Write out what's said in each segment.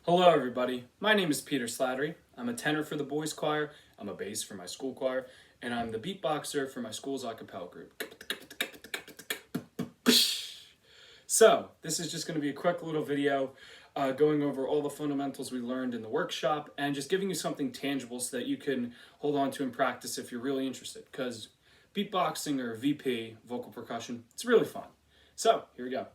Hello everybody, my name is Peter Slattery. I'm a tenor for the boys choir, I'm a bass for my school choir, and I'm the beatboxer for my school's a cappella group. So, this is just going to be a quick little video going over all the fundamentals we learned in the workshop and just giving you something tangible so that you can hold on to and practice if you're really interested, because beatboxing or VP, vocal percussion, it's really fun. So, here we go.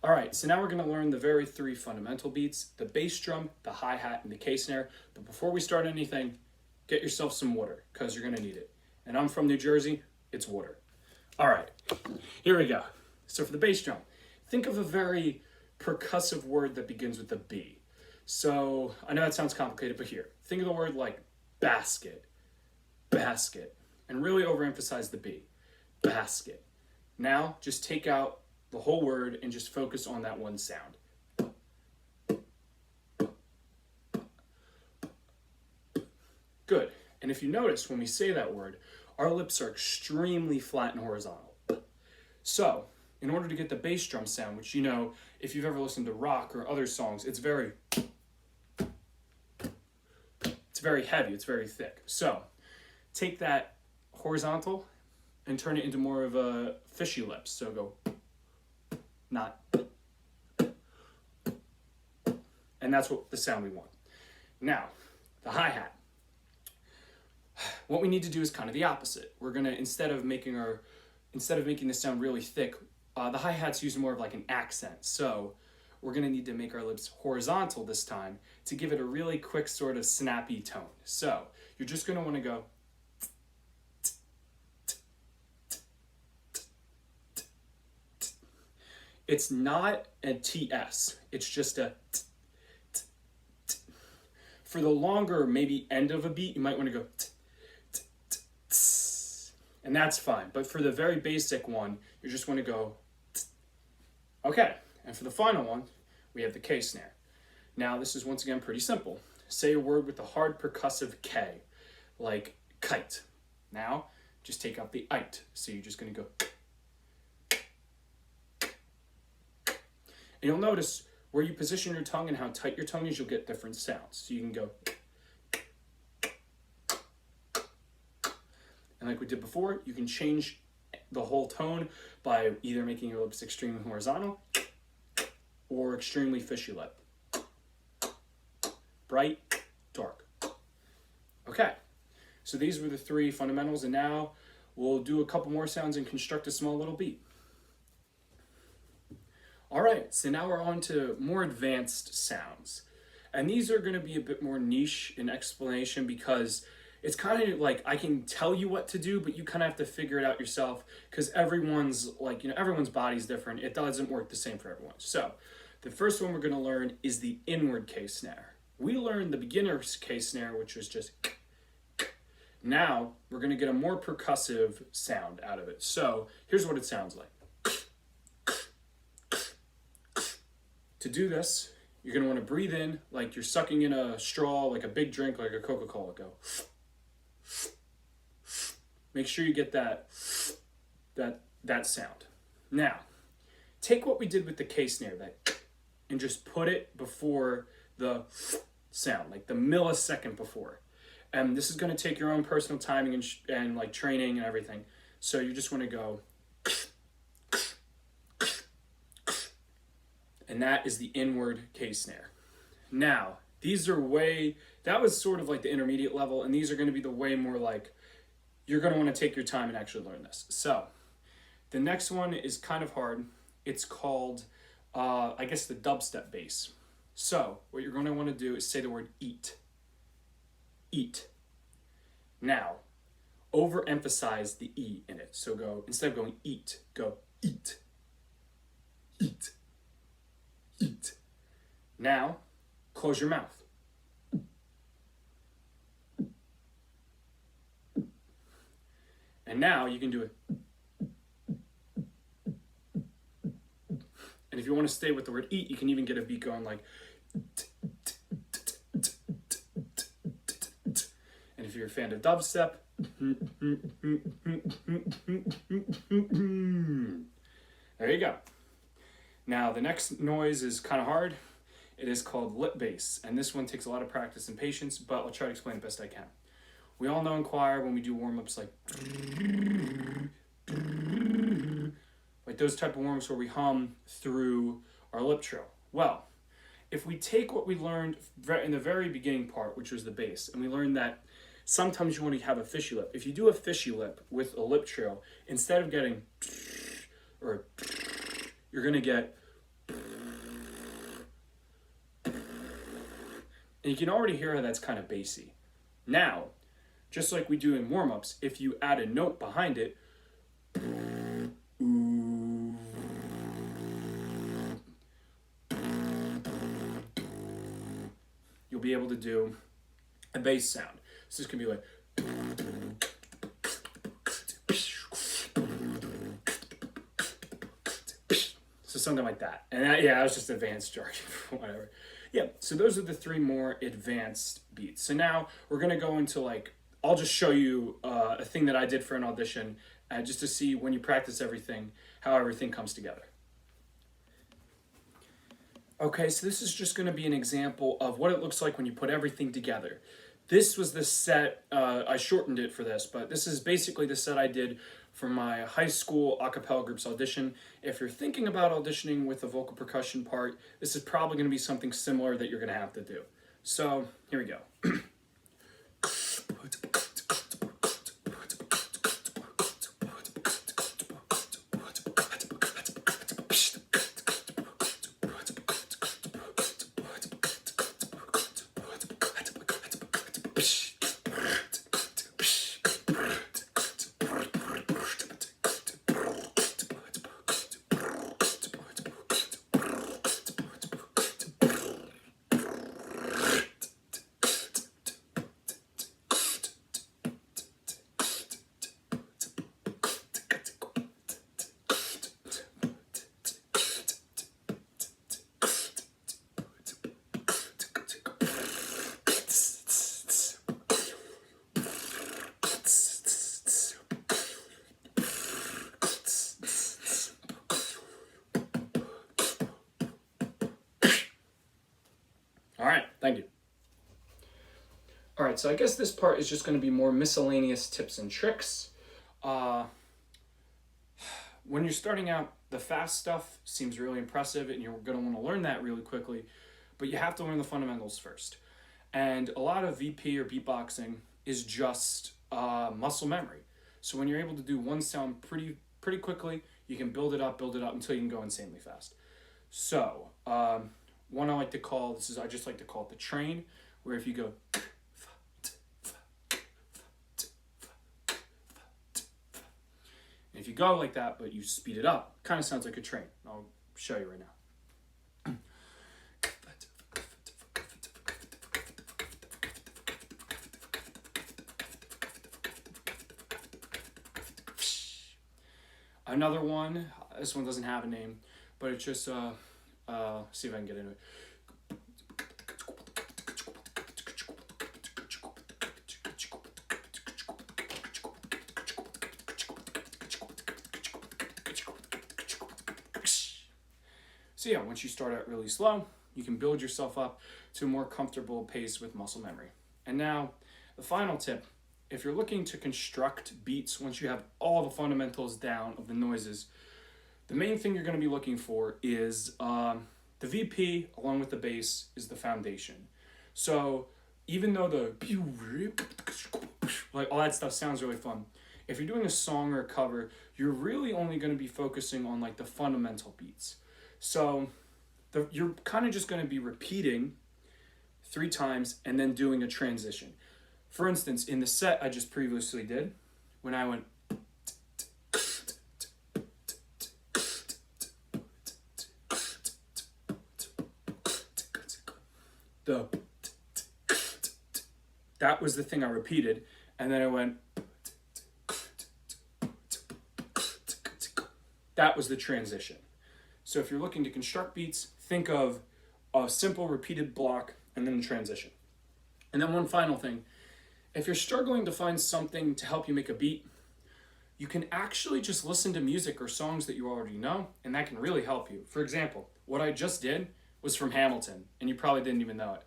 Alright, so now we're going to learn the very three fundamental beats, the bass drum, the hi-hat, and the K-snare. But before we start anything, get yourself some water, because you're going to need it. And I'm from New Jersey, it's water. Alright, here we go. So for the bass drum, think of a very percussive word that begins with a B. So, I know that sounds complicated, but here, think of the word like basket, basket, and really overemphasize the B, basket. Now, just take out the whole word and just focus on that one sound. Good. And if you notice, when we say that word, our lips are extremely flat and horizontal. So, in order to get the bass drum sound, which you know, if you've ever listened to rock or other songs, it's very heavy, it's very thick. So, take that horizontal and turn it into more of a fishy lips. So go, not, and that's what the sound we want. Now, the hi-hat. What we need to do is kind of the opposite. We're gonna, instead of making the sound really thick, the hi-hat's using more of like an accent. So we're gonna need to make our lips horizontal this time to give it a really quick sort of snappy tone. So you're just gonna wanna go, it's not a TS, it's just a t, t, t. For the longer, maybe end of a beat, you might want to go t, t, t, t, and that's fine. But for the very basic one, you just want to go t. Okay, and for the final one, we have the K snare. Now, this is once again pretty simple. Say a word with a hard percussive K, like kite. Now, just take out the ite, so you're just going to go. And you'll notice where you position your tongue and how tight your tongue is, you'll get different sounds. So you can go, and like we did before, you can change the whole tone by either making your lips extremely horizontal or extremely fishy lip. Bright, dark. Okay, so these were the three fundamentals, and now we'll do a couple more sounds and construct a small little beat. All right, so now we're on to more advanced sounds. And these are going to be a bit more niche in explanation because it's kind of like I can tell you what to do, but you kind of have to figure it out yourself because everyone's body's different. It doesn't work the same for everyone. So the first one we're going to learn is the inward K snare. We learned the beginner's K snare, which was just. Now we're going to get a more percussive sound out of it. So here's what it sounds like. To do this, you're going to want to breathe in like you're sucking in a straw, like a big drink, like a Coca-Cola. Go. Make sure you get that sound. Now, take what we did with the K snare, and just put it before the sound, like the millisecond before. And this is going to take your own personal timing and like training and everything. So you just want to go. And that is the inward K snare. Now, that was sort of like the intermediate level, and these are going to be the way more like, you're going to want to take your time and actually learn this. So, the next one is kind of hard. It's called, I guess, the dubstep bass. So, what you're going to want to do is say the word eat. Eat. Now, overemphasize the E in it. So go, instead of going eat, go eat. Eat. Eat. Now, close your mouth. And now you can do it. And if you want to stay with the word eat, you can even get a beat going like. And if you're a fan of dubstep. There you go. Now, the next noise is kind of hard. It is called lip bass, and this one takes a lot of practice and patience, but I'll try to explain it best I can. We all know in choir when we do warm-ups like those type of warm-ups where we hum through our lip trill. Well, if we take what we learned in the very beginning part, which was the bass, and we learned that sometimes you want to have a fishy lip. If you do a fishy lip with a lip trill, instead of getting or you're going to get, and you can already hear how that's kind of bassy. Now, just like we do in warm-ups, if you add a note behind it, you'll be able to do a bass sound. So this can be like, so something like that. And that was just advanced jargon, whatever. Yeah, so those are the three more advanced beats. So now we're gonna go into like, I'll just show you a thing that I did for an audition, just to see when you practice everything, how everything comes together. Okay, so this is just going to be an example of what it looks like when you put everything together. This was the set, I shortened it for this, but this is basically the set I did for my high school a cappella group's audition. If you're thinking about auditioning with the vocal percussion part, this is probably going to be something similar that you're going to have to do. So, here we go. All right, thank you. All right, so I guess this part is just going to be more miscellaneous tips and tricks. When you're starting out, the fast stuff seems really impressive and you're going to want to learn that really quickly, but you have to learn the fundamentals first. And a lot of VP or beatboxing is just muscle memory. So when you're able to do one sound pretty quickly, you can build it up until you can go insanely fast. So, one I like to call, I just like to call it the train, where if you go, and if you go like that, but you speed it up, kind of sounds like a train. I'll show you right now. Another one, this one doesn't have a name, but it's just, see if I can get into it. So yeah, once you start out really slow, you can build yourself up to a more comfortable pace with muscle memory. And now, the final tip, if you're looking to construct beats, once you have all the fundamentals down of the noises, the main thing you're going to be looking for is the VP, along with the bass, is the foundation. So even though like all that stuff sounds really fun, if you're doing a song or a cover, you're really only going to be focusing on like the fundamental beats. So you're kind of just going to be repeating 3 times and then doing a transition. For instance, in the set I just previously did, when I went, that was the thing I repeated, and then I went, that was the transition. So if you're looking to construct beats, think of a simple repeated block and then a transition. And then one final thing, if you're struggling to find something to help you make a beat, you can actually just listen to music or songs that you already know, and that can really help you. For example, what I just did was from Hamilton, and you probably didn't even know it.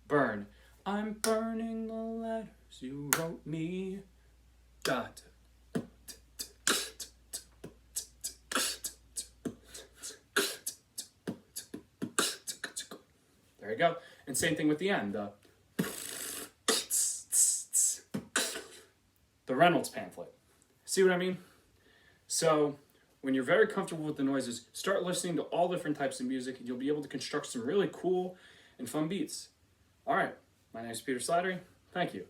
Burn. I'm burning the letters you wrote me. Dot. There you go. And same thing with the end. The Reynolds pamphlet. See what I mean? So when you're very comfortable with the noises, start listening to all different types of music, and you'll be able to construct some really cool and fun beats. All right, my name is Peter Slattery. Thank you.